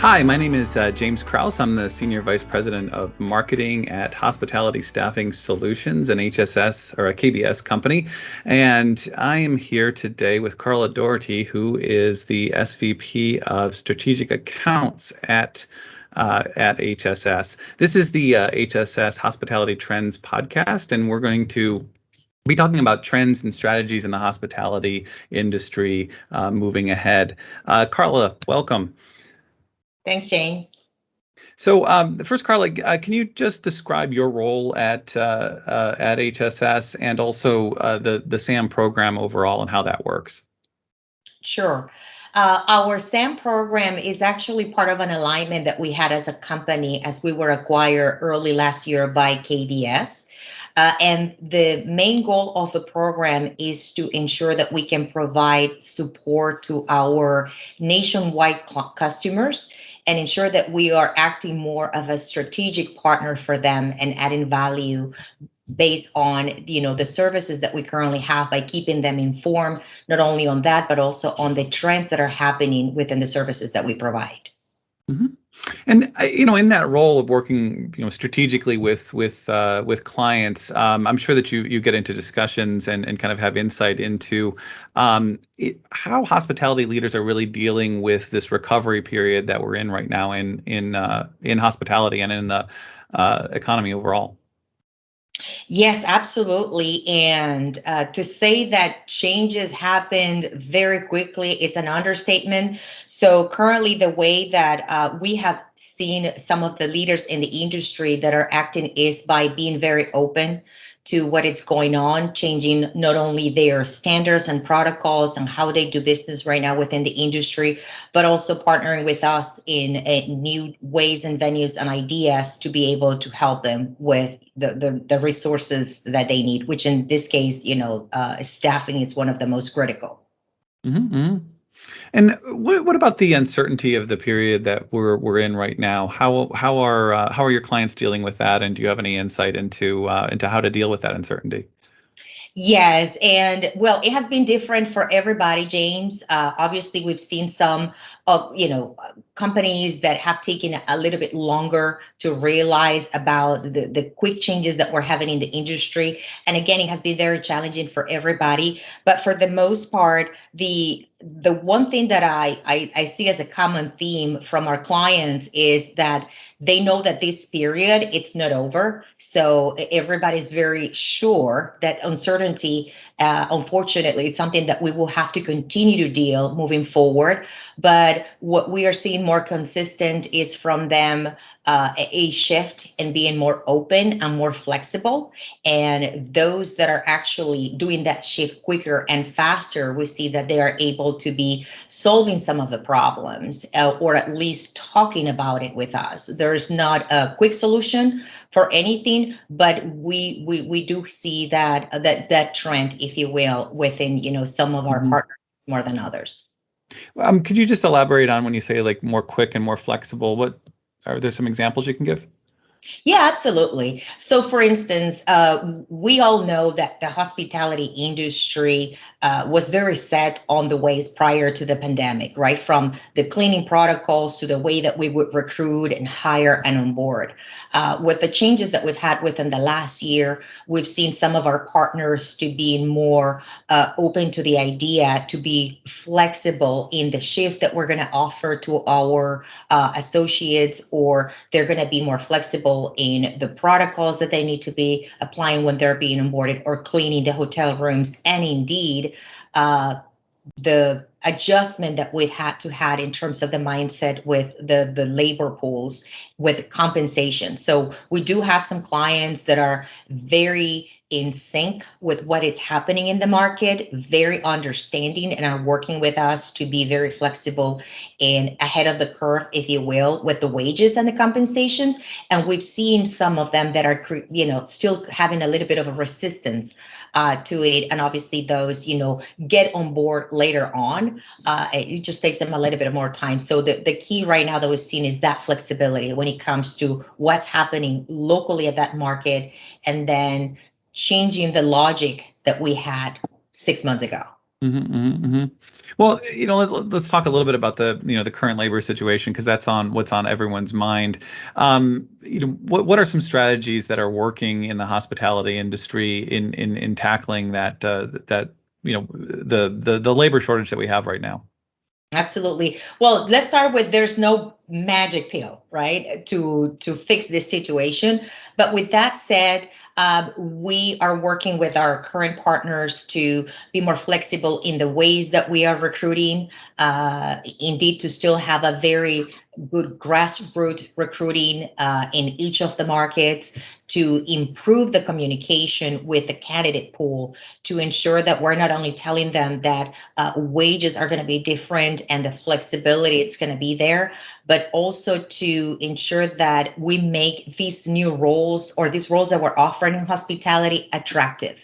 Hi, my name is James Kraus. I'm the Senior Vice President of Marketing at Hospitality Staffing Solutions, an HSS or a KBS company. And I am here today with Carla Doherty, who is the SVP of Strategic Accounts at HSS. This is the HSS Hospitality Trends podcast, and we're going to be talking about trends and strategies in the hospitality industry moving ahead. Carla, welcome. Thanks, James. So, first, Carla, can you just describe your role at HSS and also the SAM program overall and how that works? Sure. Our SAM program is actually part of an alignment that we had as a company as we were acquired early last year by KBS. And the main goal of the program is to ensure that we can provide support to our nationwide customers and ensure that we are acting more of a strategic partner for them and adding value based on the services that we currently have by keeping them informed not only on that but also on the trends that are happening within the services that we provide. hmm And in that role of working, strategically with clients, I'm sure that you get into discussions and kind of have insight into how hospitality leaders are really dealing with this recovery period that we're in right now in hospitality and in the economy overall. Yes, absolutely. And to say that changes happened very quickly is an understatement. So, currently, the way that we have seen some of the leaders in the industry that are acting is by being very open to what is going on, changing not only their standards and protocols and how they do business right now within the industry, but also partnering with us in new ways and venues and ideas to be able to help them with the resources that they need, which in this case, staffing is one of the most critical. hmm And what about the uncertainty of the period that we're in right now? How are your clients dealing with that? And do you have any insight into how to deal with that uncertainty? Yes, and well, it has been different for everybody, James. Obviously, we've seen some of companies that have taken a little bit longer to realize about the quick changes that we're having in the industry. And again, it has been very challenging for everybody. But for the most part, the one thing that I see as a common theme from our clients is that they know that this period it's not over, so everybody's very sure that uncertainty, unfortunately, it's something that we will have to continue to deal moving forward. But what we are seeing more consistent is from them a shift in being more open and more flexible. And those that are actually doing that shift quicker and faster, we see that they are able to be solving some of the problems, or at least talking about it with us. There's not a quick solution for anything, but we do see that trend, if you will, within some of our Mhm. partners more than others. Could you just elaborate on when you say like more quick and more flexible? What are there some examples you can give? Yeah, absolutely. So, for instance, we all know that the hospitality industry was very set on the ways prior to the pandemic, right? From the cleaning protocols to the way that we would recruit and hire and onboard. With the changes that we've had within the last year, we've seen some of our partners to be more open to the idea to be flexible in the shift that we're going to offer to our associates, or they're going to be more flexible in the protocols that they need to be applying when they're being onboarded or cleaning the hotel rooms. And indeed, uh, the adjustment that we've had to had in terms of the mindset with the labor pools with compensation. So we do have some clients that are very in sync with what is happening in the market, very understanding, and are working with us to be very flexible and ahead of the curve, if you will, with the wages and the compensations. And we've seen some of them that are still having a little bit of a resistance to it, and obviously those get on board later on. It just takes them a little bit more time. So the key right now that we've seen is that flexibility when it comes to what's happening locally at that market, and then changing the logic that we had 6 months ago. Well, let's talk a little bit about the current labor situation because that's on what's on everyone's mind. What are some strategies that are working in the hospitality industry in tackling the labor shortage that we have right now? Absolutely. Well, let's start with there's no magic pill, right, to fix this situation. But with that said, we are working with our current partners to be more flexible in the ways that we are recruiting. Indeed, to still have a very good grassroots recruiting in each of the markets, to improve the communication with the candidate pool, to ensure that we're not only telling them that wages are going to be different and the flexibility it's going to be there, but also to ensure that we make these new roles or these roles that we're offering in hospitality attractive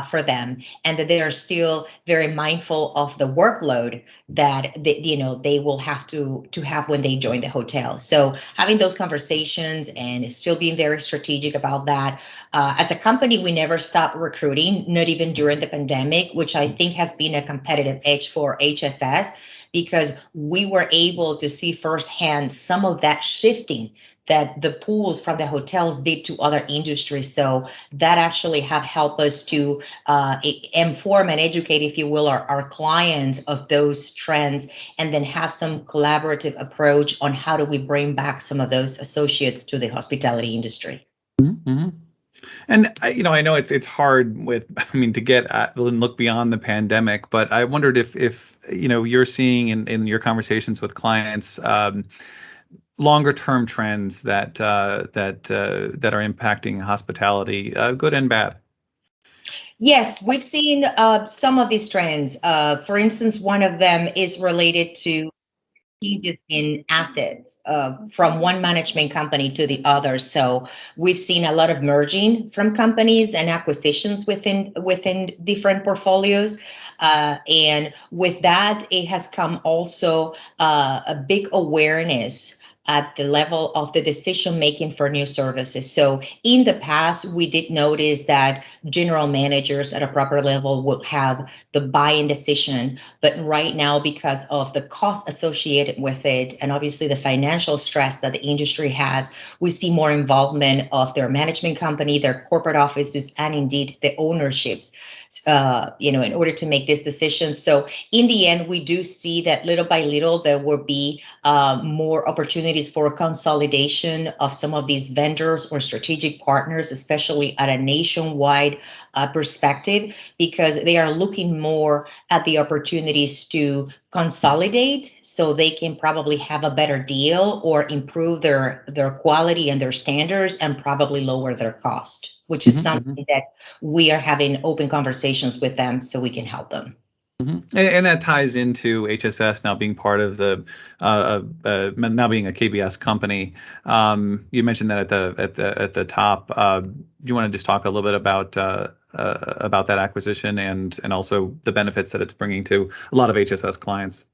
for them, and that they are still very mindful of the workload that they will have to have when they join the hotel. So having those conversations and still being very strategic about that. As a company, we never stopped recruiting, not even during the pandemic, which I think has been a competitive edge for HSS because we were able to see firsthand some of that shifting that the pools from the hotels did to other industries. So that actually have helped us to inform and educate, if you will, our clients of those trends, and then have some collaborative approach on how do we bring back some of those associates to the hospitality industry. Mm-hmm. And I know it's hard I mean, to get at and look beyond the pandemic, but I wondered if you're seeing in your conversations with clients longer term trends that are impacting hospitality, good and bad. Yes, we've seen some of these trends. For instance, one of them is related to changes in assets from one management company to the other. So we've seen a lot of merging from companies and acquisitions within different portfolios. And with that, it has come also a big awareness at the level of the decision making for new services. So in the past, we did notice that general managers at a proper level would have the buying decision. But right now, because of the cost associated with it, and obviously the financial stress that the industry has, we see more involvement of their management company, their corporate offices, and indeed the ownerships. In order to make this decision. So in the end, we do see that little by little there will be more opportunities for consolidation of some of these vendors or strategic partners, especially at a nationwide perspective, because they are looking more at the opportunities to consolidate so they can probably have a better deal or improve their quality and their standards and probably lower their cost, which is something that we are having open conversations with them so we can help them. And that ties into HSS now being part of now being a KBS company. You mentioned that at the top. Do you want to just talk a little bit about that acquisition and also the benefits that it's bringing to a lot of HSS clients?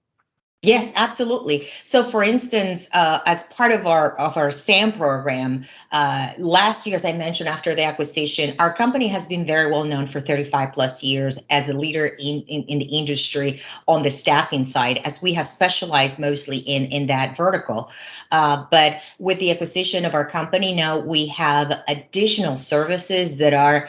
Yes, absolutely. So, for instance, as part of our SAM program, last year, as I mentioned, after the acquisition, our company has been very well known for 35 plus years as a leader in the industry on the staffing side, as we have specialized mostly in that vertical. But with the acquisition of our company, now we have additional services that are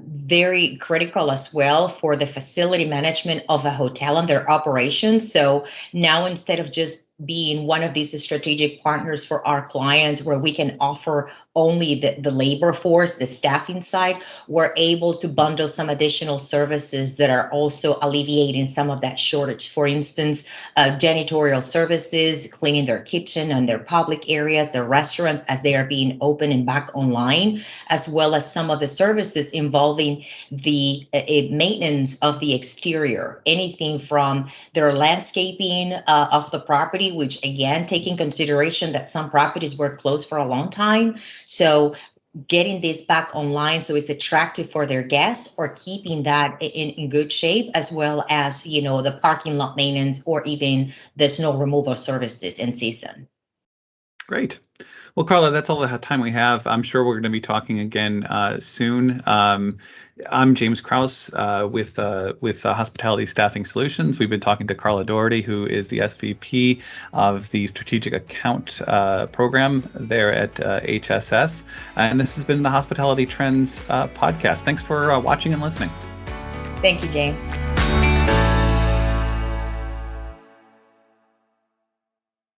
very critical as well for the facility management of a hotel and their operations. So now, instead of just being one of these strategic partners for our clients where we can offer only the labor force, the staffing side, we're able to bundle some additional services that are also alleviating some of that shortage. For instance, janitorial services, cleaning their kitchen and their public areas, their restaurants as they are being open and back online, as well as some of the services involving the maintenance of the exterior, anything from their landscaping of the property, which again, taking consideration that some properties were closed for a long time. So getting this back online so it's attractive for their guests or keeping that in good shape, as well as, the parking lot maintenance or even the snow removal services in season. Great. Well, Carla, that's all the time we have. I'm sure we're going to be talking again soon. I'm James Krause with Hospitality Staffing Solutions. We've been talking to Carla Doherty, who is the SVP of the Strategic Account Program there at HSS. And this has been the Hospitality Trends podcast. Thanks for watching and listening. Thank you, James.